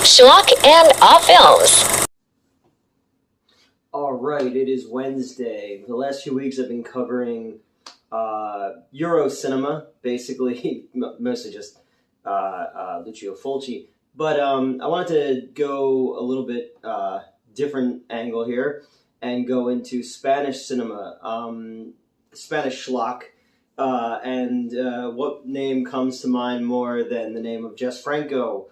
Schlock and Off Films. All right, it is Wednesday. The last few weeks I've been covering Euro cinema, basically, mostly just Lucio Fulci. But I wanted to go a little bit different angle here and go into Spanish cinema, Spanish schlock. And what name comes to mind more than the name of Jess Franco?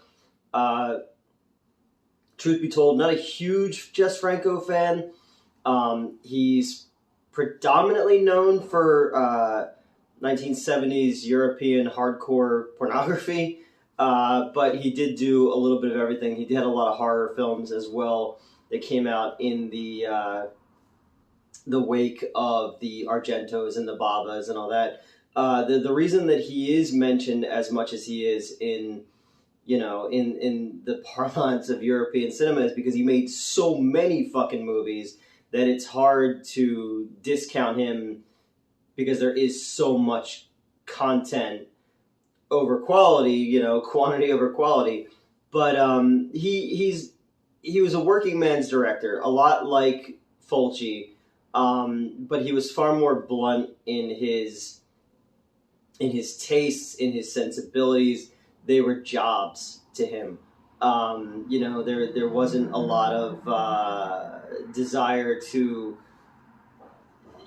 Truth be told, not a huge Jess Franco fan. He's predominantly known for 1970s European hardcore pornography, but he did do a little bit of everything. He had a lot of horror films as well that came out in the wake of the Argentos and the Babas and all that. The reason that he is mentioned as much as he is in the parlance of European cinema is because he made so many fucking movies that it's hard to discount him because there is so much content over quality, quantity over quality. But he was a working man's director, a lot like Fulci, but he was far more blunt in his tastes, in his sensibilities. They were jobs to him. There wasn't a lot of desire to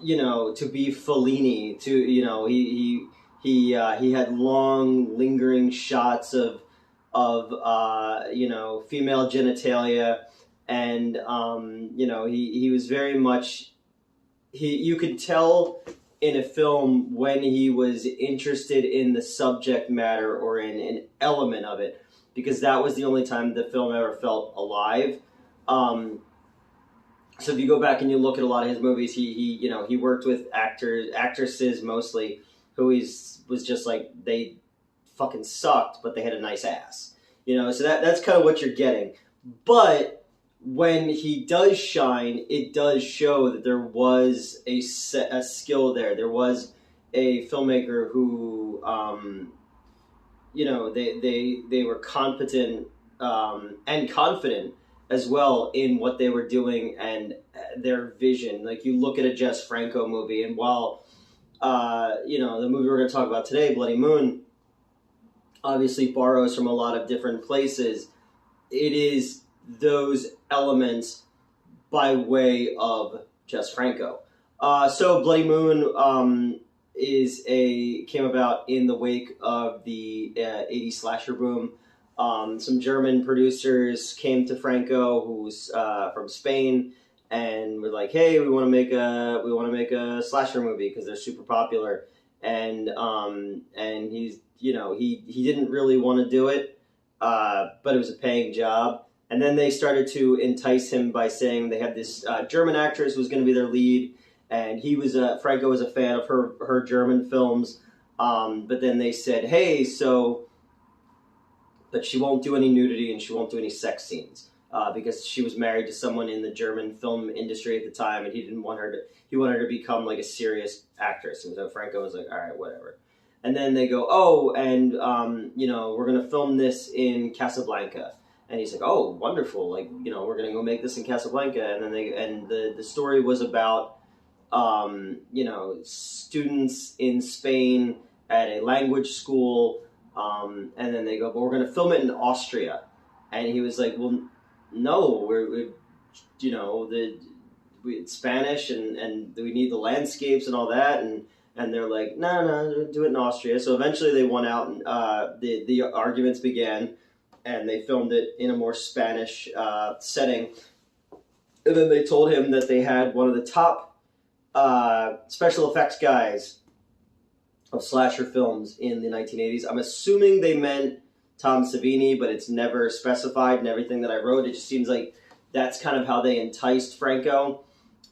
be Fellini. He had long, lingering shots of female genitalia, and he was very much. You could tell in a film when he was interested in the subject matter or in an element of it, because that was the only time the film ever felt alive. So if you go back and you look at a lot of his movies, he worked with actresses mostly, who was just like, they fucking sucked, but they had a nice ass. So that's kind of what you're getting. But when he does shine, it does show that there was a skill there. There was a filmmaker who, they were competent and confident as well in what they were doing and their vision. Like, you look at a Jess Franco movie, and while the movie we're going to talk about today, Bloody Moon, obviously borrows from a lot of different places, it is those elements by way of Jess Franco. So Bloody Moon came about in the wake of the 80s slasher boom. Some German producers came to Franco, who's from Spain, and were like, "Hey, we want to make a slasher movie because they're super popular." And he's he didn't really want to do it, but it was a paying job. And then they started to entice him by saying they had this German actress who was going to be their lead, and Franco was a fan of her German films. But then they said, "Hey, but she won't do any nudity and she won't do any sex scenes because she was married to someone in the German film industry at the time, and he wanted her to become like a serious actress." And so Franco was like, "All right, whatever." And then they go, "Oh, and we're going to film this in Casablanca." And he's like, "Oh, wonderful! Like, we're gonna go make this in Casablanca." And then the story was about students in Spain at a language school, and then they go, "But we're gonna film it in Austria." And he was like, "Well, no, it's Spanish, and we need the landscapes and all that." And they're like, "No, do it in Austria." So eventually they won out, and the arguments began. And they filmed it in a more Spanish setting. And then they told him that they had one of the top special effects guys of slasher films in the 1980s. I'm assuming they meant Tom Savini, but it's never specified in everything that I wrote. It just seems like that's kind of how they enticed Franco.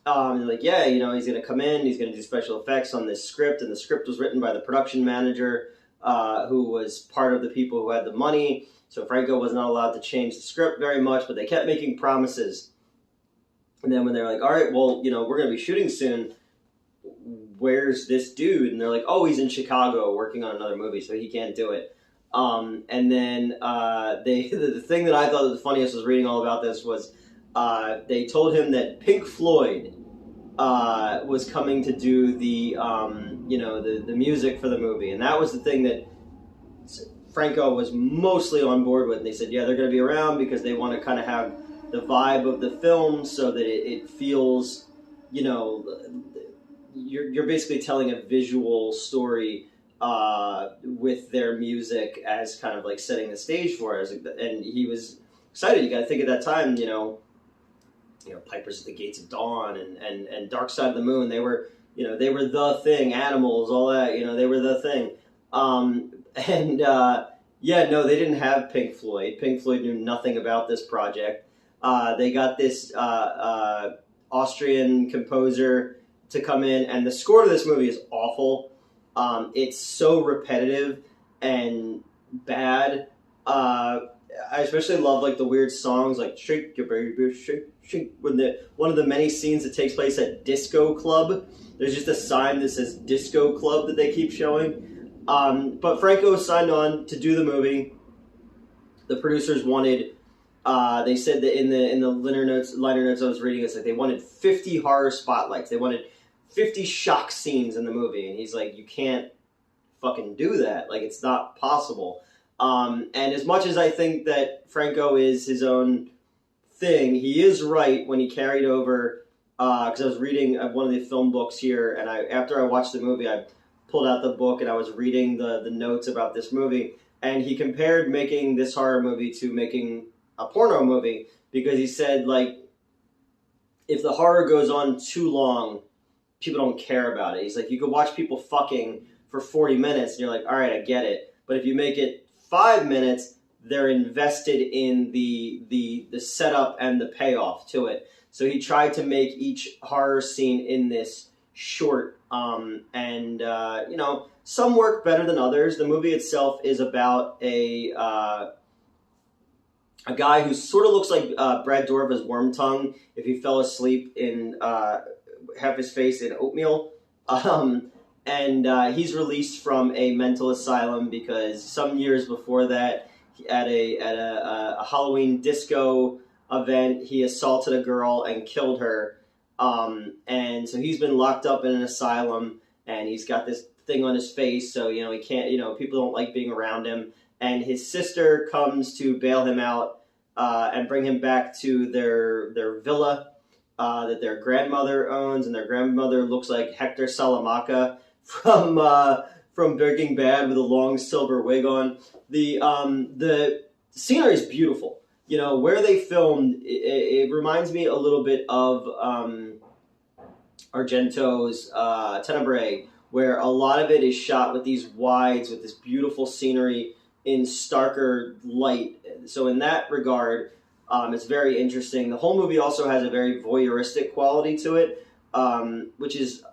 They're like, "Yeah, he's going to come in, he's going to do special effects on this script." And the script was written by the production manager, who was part of the people who had the money. So Franco was not allowed to change the script very much, but they kept making promises. And then when they're like, "All right, well, we're going to be shooting soon. Where's this dude?" And they're like, "Oh, he's in Chicago working on another movie, so he can't do it." And then the thing that I thought was the funniest was reading all about this was they told him that Pink Floyd was coming to do the music for the movie, and that was the thing that Franco was mostly on board with. And they said, yeah, they're going to be around because they want to kind of have the vibe of the film so that it feels, you're basically telling a visual story with their music as kind of like setting the stage for us. And he was excited. You got to think at that time, Pipers at the Gates of Dawn and Dark Side of the Moon. They were the thing. Animals, all that. They were the thing. No, they didn't have Pink Floyd. Pink Floyd knew nothing about this project. They got this Austrian composer to come in, and the score to this movie is awful. It's so repetitive and bad. I especially love like the weird songs like "Shake Your Baby, Shake Shake." One of the many scenes that takes place at Disco Club. There's just a sign that says Disco Club that they keep showing. But Franco signed on to do the movie. The producers wanted. They said that in the liner notes I was reading, it's like they wanted 50 horror spotlights. They wanted 50 shock scenes in the movie, and he's like, you can't fucking do that. Like, it's not possible. And as much as I think that Franco is his own thing, he is right when he carried over, because I was reading one of the film books here, and after I watched the movie, I pulled out the book and I was reading the notes about this movie, and he compared making this horror movie to making a porno movie, because he said, like, if the horror goes on too long, people don't care about it. He's like, you could watch people fucking for 40 minutes, and you're like, all right, I get it. But if you make it 5 minutes, they're invested in the setup and the payoff to it. So he tried to make each horror scene in this short, some work better than others. The movie itself is about a guy who sort of looks like Brad Dourif as Wormtongue if he fell asleep in half his face in oatmeal. He's released from a mental asylum because some years before that, at a Halloween disco event, he assaulted a girl and killed her. And so he's been locked up in an asylum, and he's got this thing on his face, so he can't. People don't like being around him. And his sister comes to bail him out and bring him back to their villa that their grandmother owns, and their grandmother looks like Hector Salamanca from Breaking Bad with a long silver wig on. The scenery is beautiful. Where they filmed, it reminds me a little bit of Argento's Tenebrae, where a lot of it is shot with these wides, with this beautiful scenery in starker light. So in that regard, it's very interesting. The whole movie also has a very voyeuristic quality to it, which is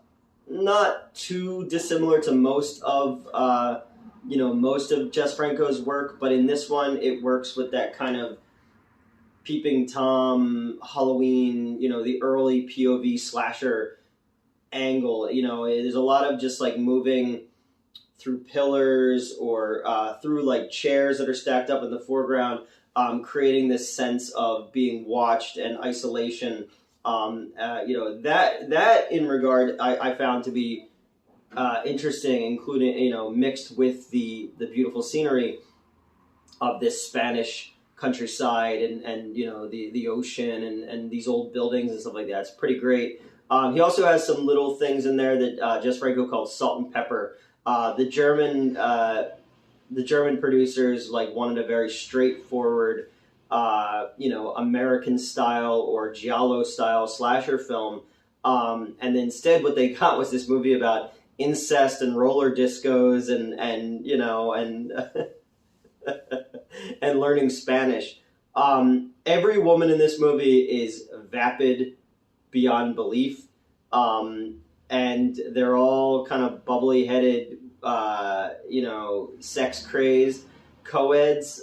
not too dissimilar to most of Jess Franco's work, but in this one, it works with that kind of Peeping Tom, Halloween, the early POV slasher angle. There's a lot of just like moving through pillars or through like chairs that are stacked up in the foreground, creating this sense of being watched and isolation. That in regard I found to be interesting, including mixed with the beautiful scenery of this Spanish countryside and the ocean and these old buildings and stuff like that. It's pretty great. He also has some little things in there that Jess Franco called salt and pepper. The German producers wanted a very straightforward, American style or giallo style slasher film, and instead what they got was this movie about incest and roller discos and and learning Spanish. Every woman in this movie is vapid beyond belief, and they're all kind of bubbly-headed, sex-crazed co-eds.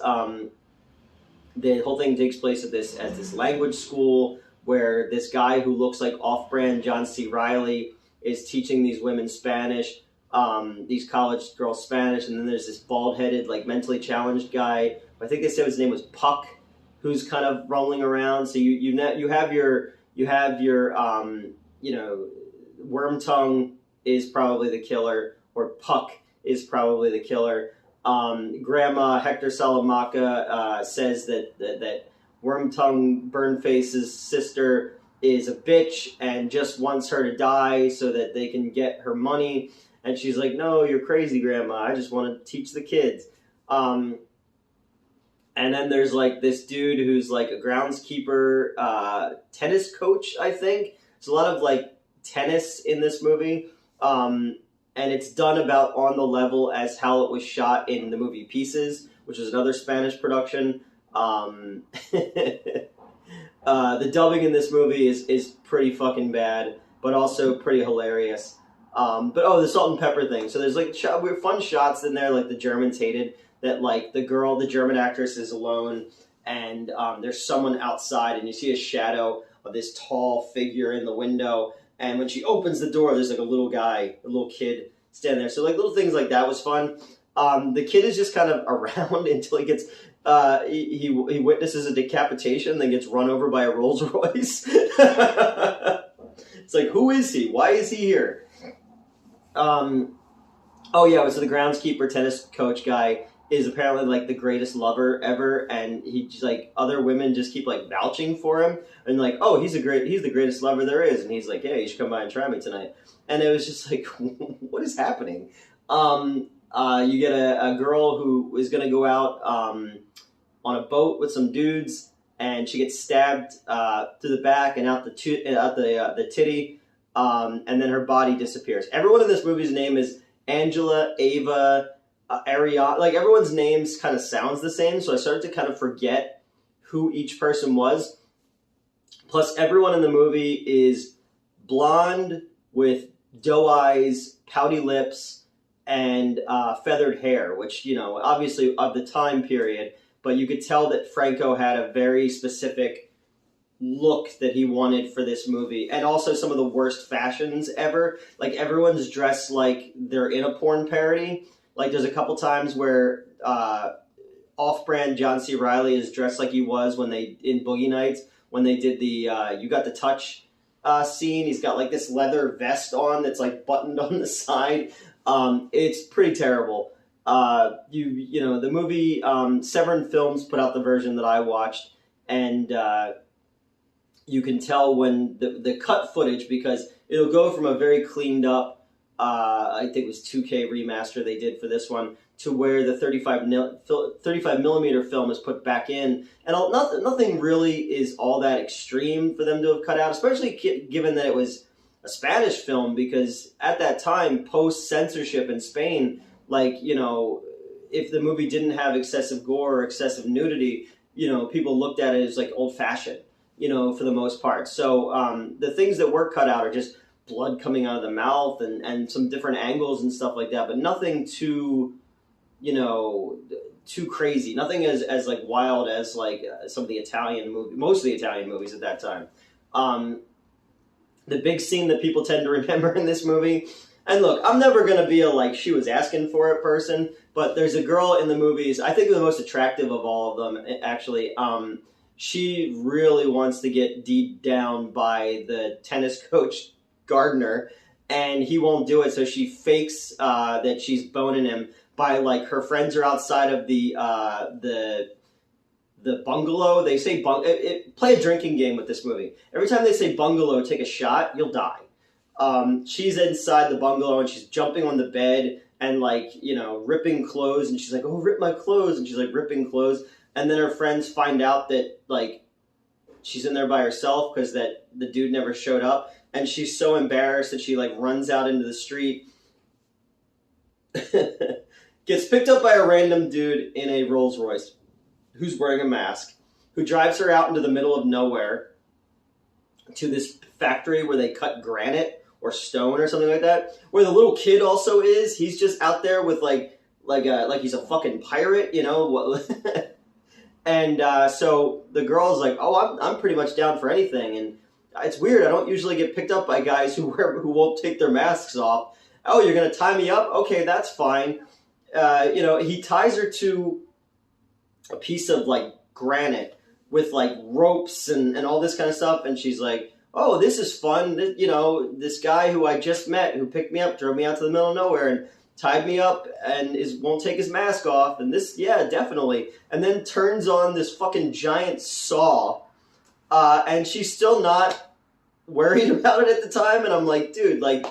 The whole thing takes place at this language school where this guy who looks like off-brand John C. Reilly is teaching these women Spanish. these college girls Spanish, and then there's this bald-headed, like mentally challenged guy. I think they said his name was Puck, who's kind of rolling around. So you have your Worm Tongue is probably the killer, or Puck is probably the killer. Grandma Hector Salamanca says that Worm Tongue Burnface's sister is a bitch and just wants her to die so that they can get her money. And she's like, no, you're crazy, Grandma. I just want to teach the kids. And then there's like this dude who's like a groundskeeper, tennis coach, I think. There's a lot of like tennis in this movie. And it's done about on the level as how it was shot in the movie Pieces, which is another Spanish production. The dubbing in this movie is pretty fucking bad, but also pretty hilarious. The salt and pepper thing. So there's like weird fun shots in there, like the Germans hated that, like the German actress is alone, and there's someone outside, and you see a shadow of this tall figure in the window. And when she opens the door, there's like a little kid standing there. So like little things like that was fun. The kid is just kind of around until he gets, he witnesses a decapitation, then gets run over by a Rolls Royce. It's like, who is he? Why is he here? So the groundskeeper tennis coach guy is apparently like the greatest lover ever, and he's like, other women just keep like vouching for him and like, oh, he's the greatest lover there is, and he's like, yeah, you should come by and try me tonight. And it was just like, what is happening? You get a girl who is gonna go out on a boat with some dudes, and she gets stabbed to the back and out the titty, and then her body disappears. Everyone in this movie's name is Angela, Ava, Ariana. Like everyone's names kind of sounds the same, so I started to kind of forget who each person was. Plus, everyone in the movie is blonde with doe eyes, pouty lips, and feathered hair, which, obviously of the time period, but you could tell that Franco had a very specific look that he wanted for this movie, and also some of the worst fashions ever. Like everyone's dressed like they're in a porn parody. Like there's a couple times where off-brand John C. Reilly is dressed like he was in Boogie Nights when they did the You Got the Touch scene. He's got like this leather vest on that's like buttoned on the side. It's pretty terrible. The movie Severin Films put out the version that I watched, and you can tell when the cut footage, because it'll go from a very cleaned up, I think it was 2K remaster they did for this one, to where the 35 millimeter film is put back in, and nothing really is all that extreme for them to have cut out, especially given that it was a Spanish film, because at that time, post-censorship in Spain, if the movie didn't have excessive gore or excessive nudity, people looked at it as like old-fashioned, for the most part. So the things that were cut out are just blood coming out of the mouth and some different angles and stuff like that, but nothing too crazy. Nothing as like wild as like some of the Italian movies, most of the Italian movies at that time. The big scene that people tend to remember in this movie, and look, I'm never going to be a like she was asking for it person, but there's a girl in the movies, I think the most attractive of all of them, actually. She really wants to get deed down by the tennis coach Gardner, and he won't do it, so she fakes that she's boning him by, like, her friends are outside of the bungalow. They say play a drinking game with this movie. Every time they say bungalow, take a shot, you'll die. She's inside the bungalow, and she's jumping on the bed and, like, ripping clothes, and she's like, oh, rip my clothes, and she's, like, ripping clothes, and then her friends find out that, like, she's in there by herself because that the dude never showed up, and she's so embarrassed that she, like, runs out into the street, gets picked up by a random dude in a Rolls Royce who's wearing a mask, who drives her out into the middle of nowhere to this factory where they cut granite or stone or something like that, where the little kid also is. He's just out there with like he's a fucking pirate, And so the girl's like, oh, I'm pretty much down for anything. And it's weird. I don't usually get picked up by guys who won't take their masks off. oh, you're going to tie me up? Okay, that's fine. He ties her to a piece of like granite with like ropes and all this kind of stuff. And she's like, oh, this is fun. This guy who I just met, who picked me up, drove me out to the middle of nowhere and tied me up and won't take his mask off. And this, yeah, definitely. And then turns on this fucking giant saw. And she's still not worried about it at the time. And I'm like, dude, like,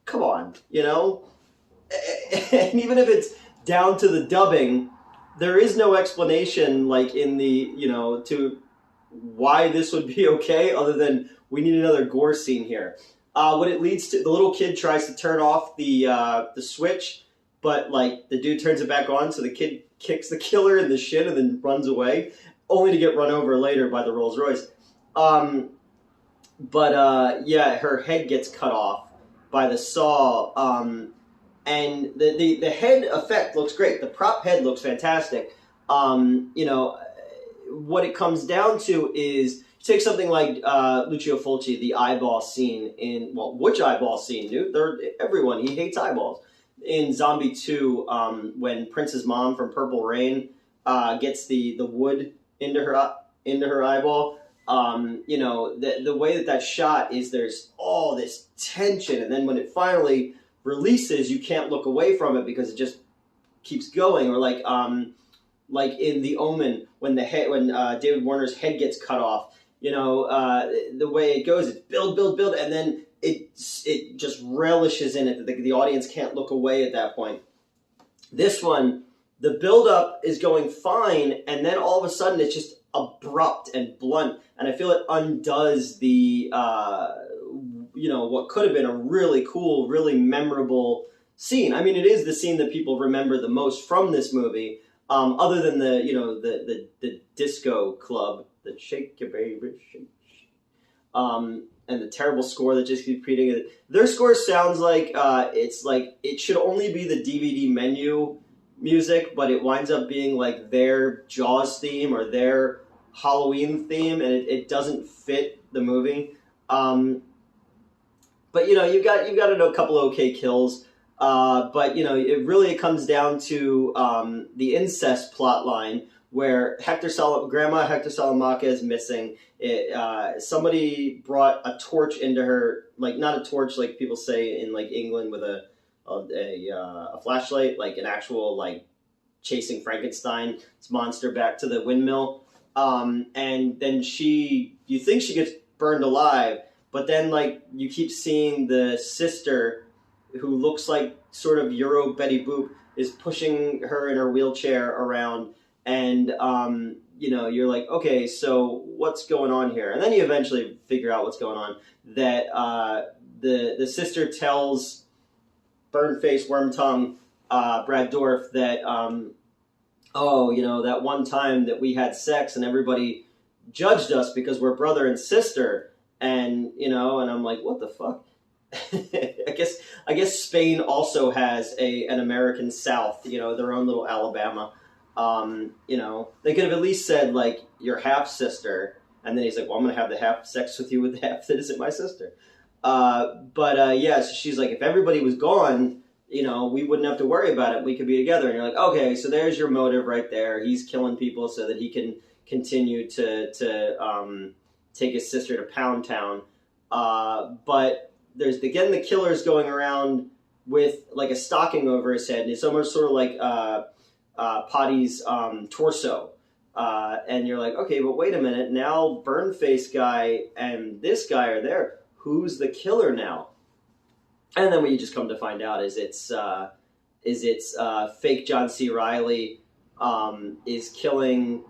come on, And even if it's down to the dubbing, there is no explanation, like, in the, to why this would be okay, other than we need another gore scene here. What it leads to, the little kid tries to turn off the switch, but, like, the dude turns it back on, so the kid kicks the killer in the shin and then runs away, only to get run over later by the Rolls Royce. Yeah, her head gets cut off by the saw, and the head effect looks great. The prop head looks fantastic. What it comes down to is, take something like Lucio Fulci, the eyeball scene which eyeball scene, dude? Everyone, he hates eyeballs. In Zombie 2, when Prince's mom from Purple Rain gets the wood into her eyeball, the way that shot is, there's all this tension, and then when it finally releases, you can't look away from it because it just keeps going. Or like in The Omen, when David Warner's head gets cut off, the way it goes, it's build, and then it just relishes in it. The audience can't look away at that point. This one, the build-up is going fine, and then all of a sudden it's just abrupt and blunt, and I feel it undoes the what could have been a really cool, really memorable scene. I mean, it is the scene that people remember the most from this movie, other than the disco club, the Shake Your Baby Shake, and the terrible score that just keeps repeating. Their score sounds like it's like it should only be the DVD menu music, but it winds up being like their Jaws theme or their Halloween theme, and it doesn't fit the movie. But you've got a couple of okay kills, but it comes down to the incest plot line, where Grandma Hector Salamanca is missing. Somebody brought a torch into her, like not a torch like people say in like England with a flashlight, like an actual like chasing Frankenstein's monster back to the windmill. And then you think she gets burned alive, but then like you keep seeing the sister, who looks like sort of Euro Betty Boop, is pushing her in her wheelchair around, and you're like, okay, so what's going on here? And then you eventually figure out what's going on. That the sister tells Burnface Wormtongue Brad Dourif that that one time that we had sex and everybody judged us because we're brother and sister, and and I'm like, what the fuck? I guess Spain also has an American South, their own little Alabama. They could have at least said like your half sister, and then he's like, well, I'm gonna have the half sex with you with the half that isn't my sister. So she's like, if everybody was gone, we wouldn't have to worry about it. We could be together. And you're like, okay, so there's your motive right there. He's killing people so that he can continue to take his sister to Pound Town. But there's again the killer's going around with like a stocking over his head, and it's almost sort of like Potty's torso. And you're like, okay, but wait a minute. Now Burnface guy and this guy are there. Who's the killer now? And then what you just come to find out is it's fake John C. Reilly is killing,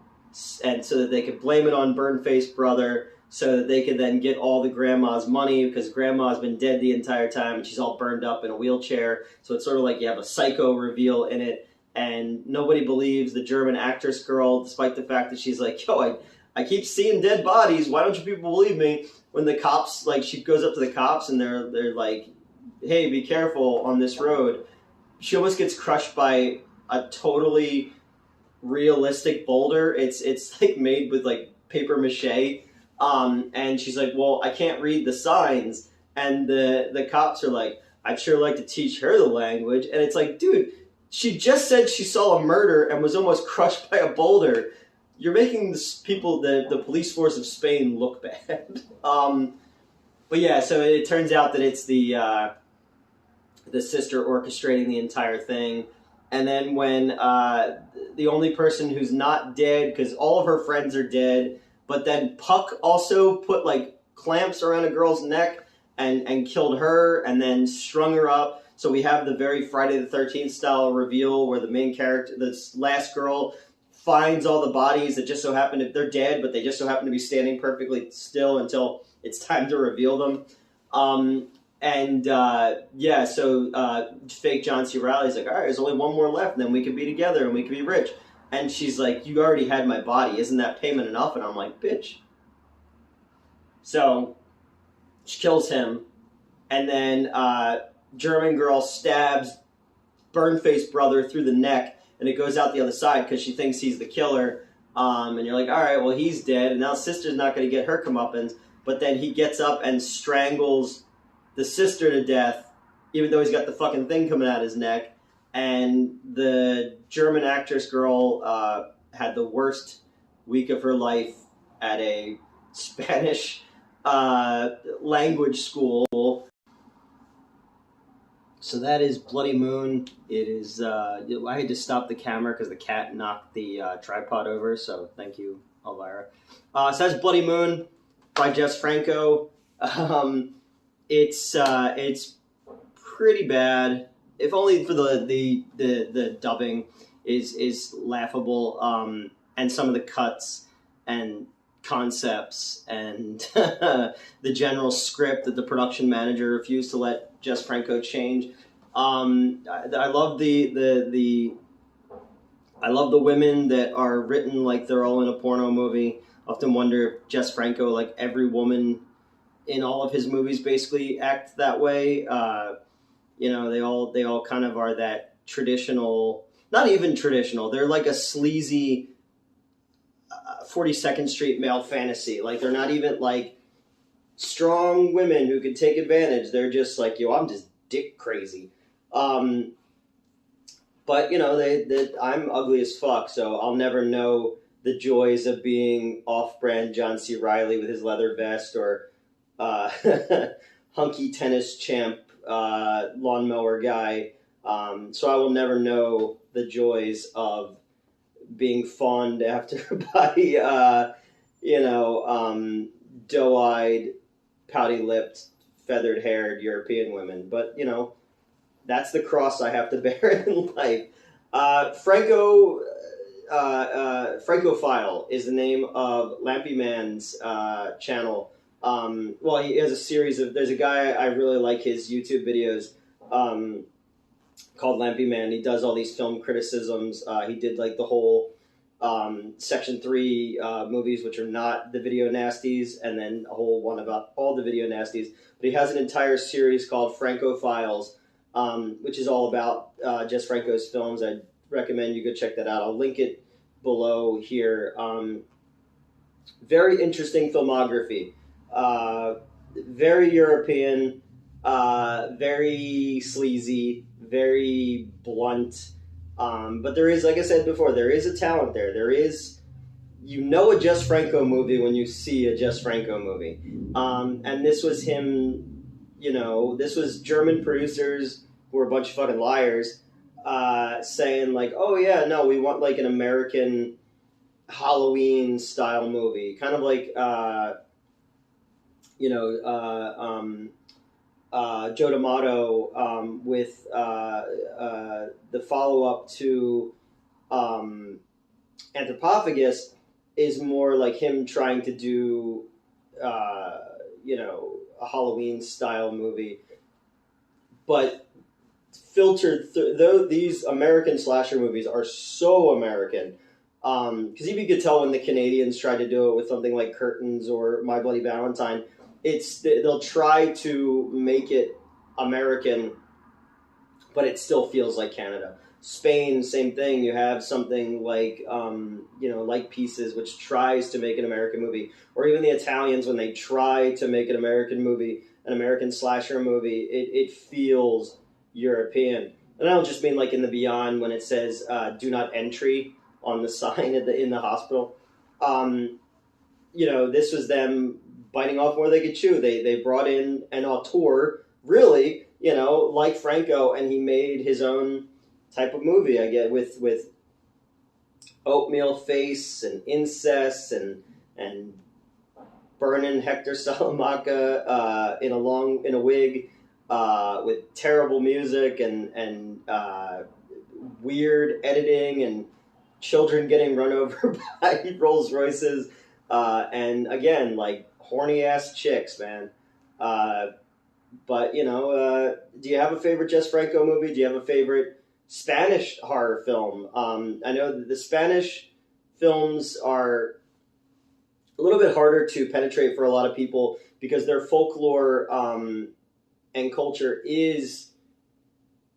and so that they could blame it on Burnface brother, so that they could then get all the grandma's money, because grandma's been dead the entire time and she's all burned up in a wheelchair. So it's sort of like you have a psycho reveal in it, and nobody believes the German actress girl, despite the fact that she's like, yo, I keep seeing dead bodies. Why don't you people believe me? When the cops, like, she goes up to the cops and they're like, hey, be careful on this road. She almost gets crushed by a totally realistic boulder. It's like made with like paper mache. And she's like, well, I can't read the signs. And the cops are like, I'd sure like to teach her the language. And it's like, dude, she just said she saw a murder and was almost crushed by a boulder. You're making the police force of Spain look bad. But yeah, so it turns out that it's the sister orchestrating the entire thing. And then when the only person who's not dead, because all of her friends are dead, but then Puck also put like clamps around a girl's neck and killed her and then strung her up. So we have the very Friday the 13th style reveal where the main character, this last girl, finds all the bodies that just so happen to, they're dead, but they just so happen to be standing perfectly still until it's time to reveal them. So fake John C. Reilly's like, all right, there's only one more left, and then we could be together and we could be rich. And she's like, you already had my body. Isn't that payment enough? And I'm like, bitch. So she kills him, and then German girl stabs burn-faced brother through the neck, and it goes out the other side because she thinks he's the killer. And you're like, all right, well, he's dead, and now sister's not going to get her comeuppance. But then he gets up and strangles the sister to death, even though he's got the fucking thing coming out his neck. And the German actress girl had the worst week of her life at a Spanish language school. So that is Bloody Moon. It is. I had to stop the camera because the cat knocked the tripod over. So thank you, Elvira. So that's Bloody Moon by Jess Franco. It's pretty bad. If only for the dubbing is laughable. And some of the cuts and concepts and the general script that the production manager refused to let Jess Franco change. I love the women that are written like they're all in a porno movie. I often wonder if Jess Franco, like every woman in all of his movies, basically act that way. They all kind of are that traditional, not even traditional. They're like a sleazy 42nd Street male fantasy. Like they're not even like strong women who could take advantage. They're just like, yo, I'm just dick crazy. But I'm ugly as fuck, so I'll never know the joys of being off-brand John C. Reilly with his leather vest or hunky tennis champ lawnmower guy. So I will never know the joys of being fawned after by doe-eyed, pouty-lipped, feathered-haired European women. But, that's the cross I have to bear in life. Franco File is the name of Lampy Man's channel. He has a series of... There's a guy, I really like his YouTube videos called Lampy Man. He does all these film criticisms. He did like the whole Section 3 movies, which are not the video nasties, and then a whole one about all the video nasties. But he has an entire series called Franco Files, which is all about Jess Franco's films. I'd recommend you go check that out. I'll link it below here. Very interesting filmography. Very European, very sleazy, very blunt. But there is, like I said before, there is a talent there. There is, a Jess Franco movie when you see a Jess Franco movie. And this was him, this was German producers who were a bunch of fucking liars, saying like, oh yeah, no, we want like an American Halloween style movie. Kind of like, Joe D'Amato with the follow-up to Anthropophagus is more like him trying to do, a Halloween-style movie. But filtered though these American slasher movies are so American. Because even you could tell when the Canadians tried to do it with something like Curtains or My Bloody Valentine, they'll try to make it American, but it still feels like Canada. Spain, same thing. You have something like, like Pieces, which tries to make an American movie. Or even the Italians, when they try to make an American movie, an American slasher movie, it feels European. And I don't just mean like in the Beyond when it says "Do not entry" on the sign in the hospital. This was them biting off more they could chew. They brought in an auteur, really, like Franco, and he made his own type of movie. I get with oatmeal face and incest and burning Hector Salamanca in a wig with terrible music and weird editing and children getting run over by Rolls Royces. And again, like horny ass chicks, man. But do you have a favorite Jess Franco movie? Do you have a favorite Spanish horror film? I know that the Spanish films are a little bit harder to penetrate for a lot of people because their folklore and culture is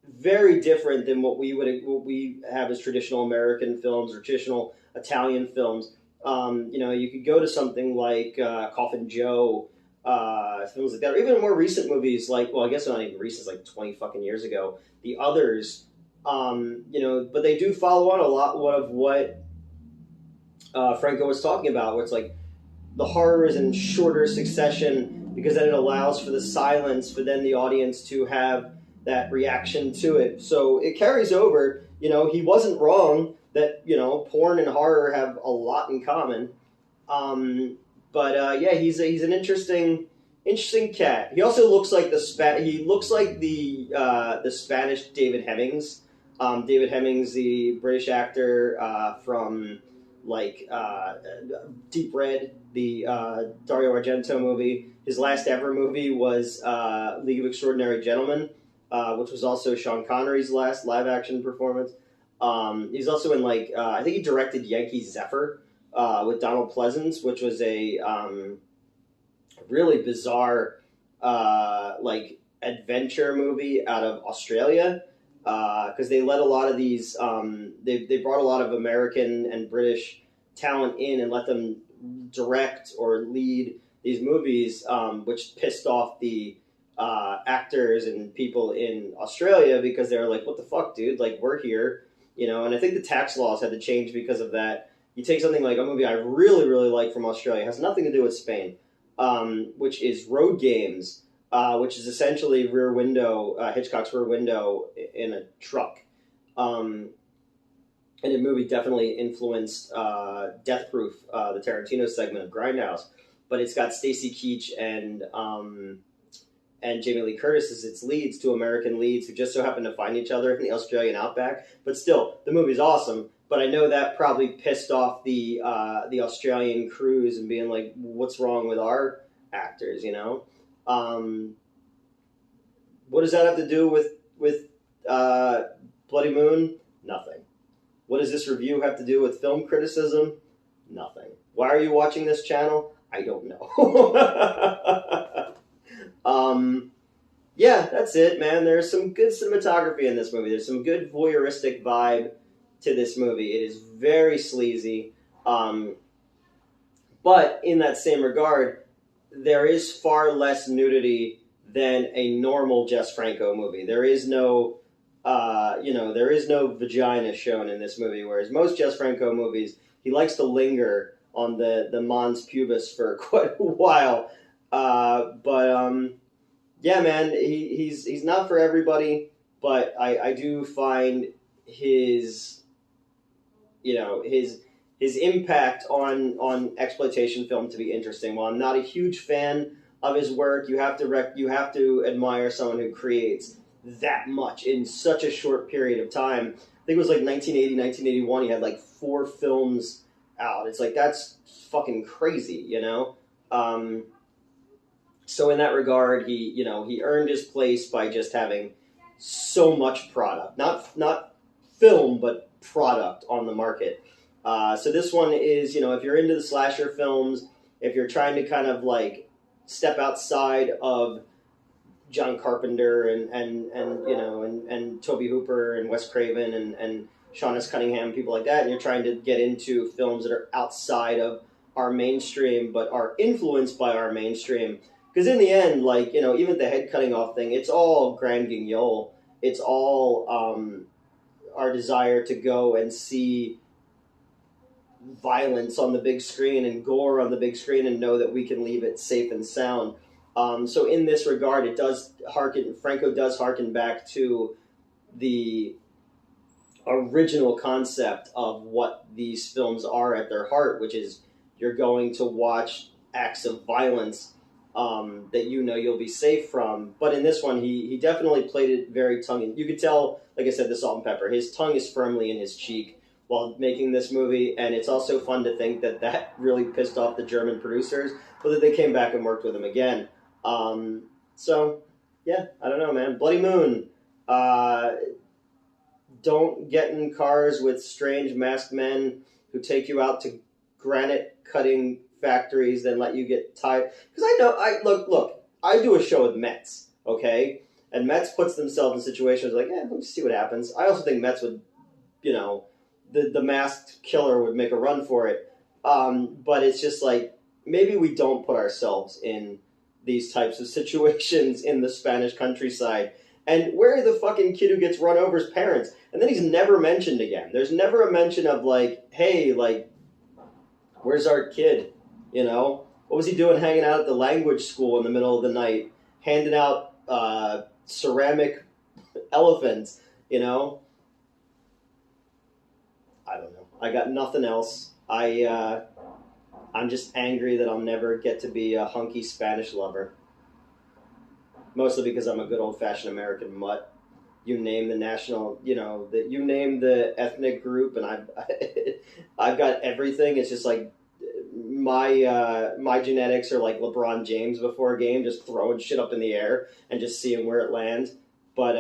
very different than what we have as traditional American films or traditional Italian films. You could go to something like Coffin Joe, films like that, or even more recent movies like, well, I guess not even recent, like 20 fucking years ago, The Others, but they do follow on a lot of what Franco was talking about, where it's like the horror is in shorter succession because then it allows for the silence for then the audience to have that reaction to it. So it carries over. He wasn't wrong that, porn and horror have a lot in common. But he's an interesting cat. He also looks like the Spanish David Hemmings. David Hemmings, the British actor from Deep Red, the Dario Argento movie. His last ever movie was League of Extraordinary Gentlemen, which was also Sean Connery's last live action performance. He's also in I think he directed Yankee Zephyr with Donald Pleasance, which was a really bizarre adventure movie out of Australia, because they let a lot of these they brought a lot of American and British talent in and let them direct or lead these movies, which pissed off the actors and people in Australia because they were like, what the fuck, dude, we're here, and I think the tax laws had to change because of that. You take something like a movie I really, really like from Australia, it has nothing to do with Spain, which is Road Games, which is essentially Hitchcock's Rear Window in a truck. And the movie definitely influenced Death Proof, the Tarantino segment of Grindhouse. But it's got Stacy Keach and Jamie Lee Curtis as its leads, two American leads who just so happen to find each other in the Australian outback. But still, the movie's awesome. But I know that probably pissed off the Australian crews and being like, what's wrong with our actors, What does that have to do with Bloody Moon? Nothing. What does this review have to do with film criticism? Nothing. Why are you watching this channel? I don't know. That's it, man. There's some good cinematography in this movie. There's some good voyeuristic vibe to this movie. It is very sleazy. But in that same regard, there is far less nudity than a normal Jess Franco movie. There is no vagina shown in this movie, whereas most Jess Franco movies, he likes to linger on the mons pubis for quite a while. Man, he's not for everybody, but I do find his impact on exploitation film to be interesting. While I'm not a huge fan of his work, you have to admire someone who creates that much in such a short period of time. I think it was 1980, 1981. He had 4 films out. It's that's fucking crazy, So in that regard, he earned his place by just having so much product, not film, but product on the market. So this one is, if you're into the slasher films, if you're trying to kind of step outside of John Carpenter and Tobe Hooper and Wes Craven and Sean S. Cunningham, people like that, and you're trying to get into films that are outside of our mainstream but are influenced by our mainstream, Because in the end, like, you know, even the head cutting off thing, it's all grand guignol. It's all our desire to go and see violence on the big screen and gore on the big screen and know that we can leave it safe and sound. So in this regard, it does Franco does harken back to the original concept of what these films are at their heart, which is you're going to watch acts of violence that you know you'll be safe from. But in this one, he definitely played it very tongue. You could tell, like I said, the salt and pepper. His tongue is firmly in his cheek while making this movie, and it's also fun to think that that really pissed off the German producers, but that they came back and worked with him again. So, yeah, I don't know, man. Bloody Moon. Don't get in cars with strange masked men who take you out to granite cutting factories, then let you get tied. Because look. I do a show with Metz, okay, and Metz puts themselves in situations like, let's see what happens. I also think Metz would, you know, the masked killer would make a run for it. But it's just like maybe we don't put ourselves in these types of situations in the Spanish countryside. And where the fucking kid who gets run over's parents? And then he's never mentioned again. There's never a mention of like, hey, like, where's our kid? You know? What was he doing hanging out at the language school in the middle of the night, handing out ceramic elephants, you know? I don't know. I got nothing else. I'm just angry that I'll never get to be a hunky Spanish lover. Mostly because I'm a good old-fashioned American mutt. You name the national, you know, you name the ethnic group, and I've got everything. It's just like my genetics are like LeBron James before a game, just throwing shit up in the air and just seeing where it lands. But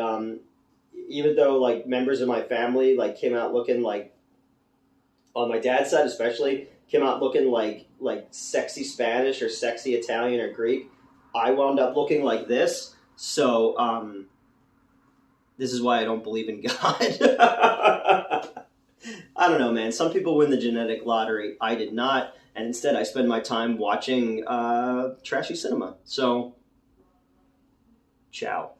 even though like members of my family like came out looking like, on my dad's side especially, came out looking like sexy Spanish or sexy Italian or Greek, I wound up looking like this. So this is why I don't believe in God. I don't know, man. Some people win the genetic lottery. I did not. And instead I spend my time watching trashy cinema. So, ciao.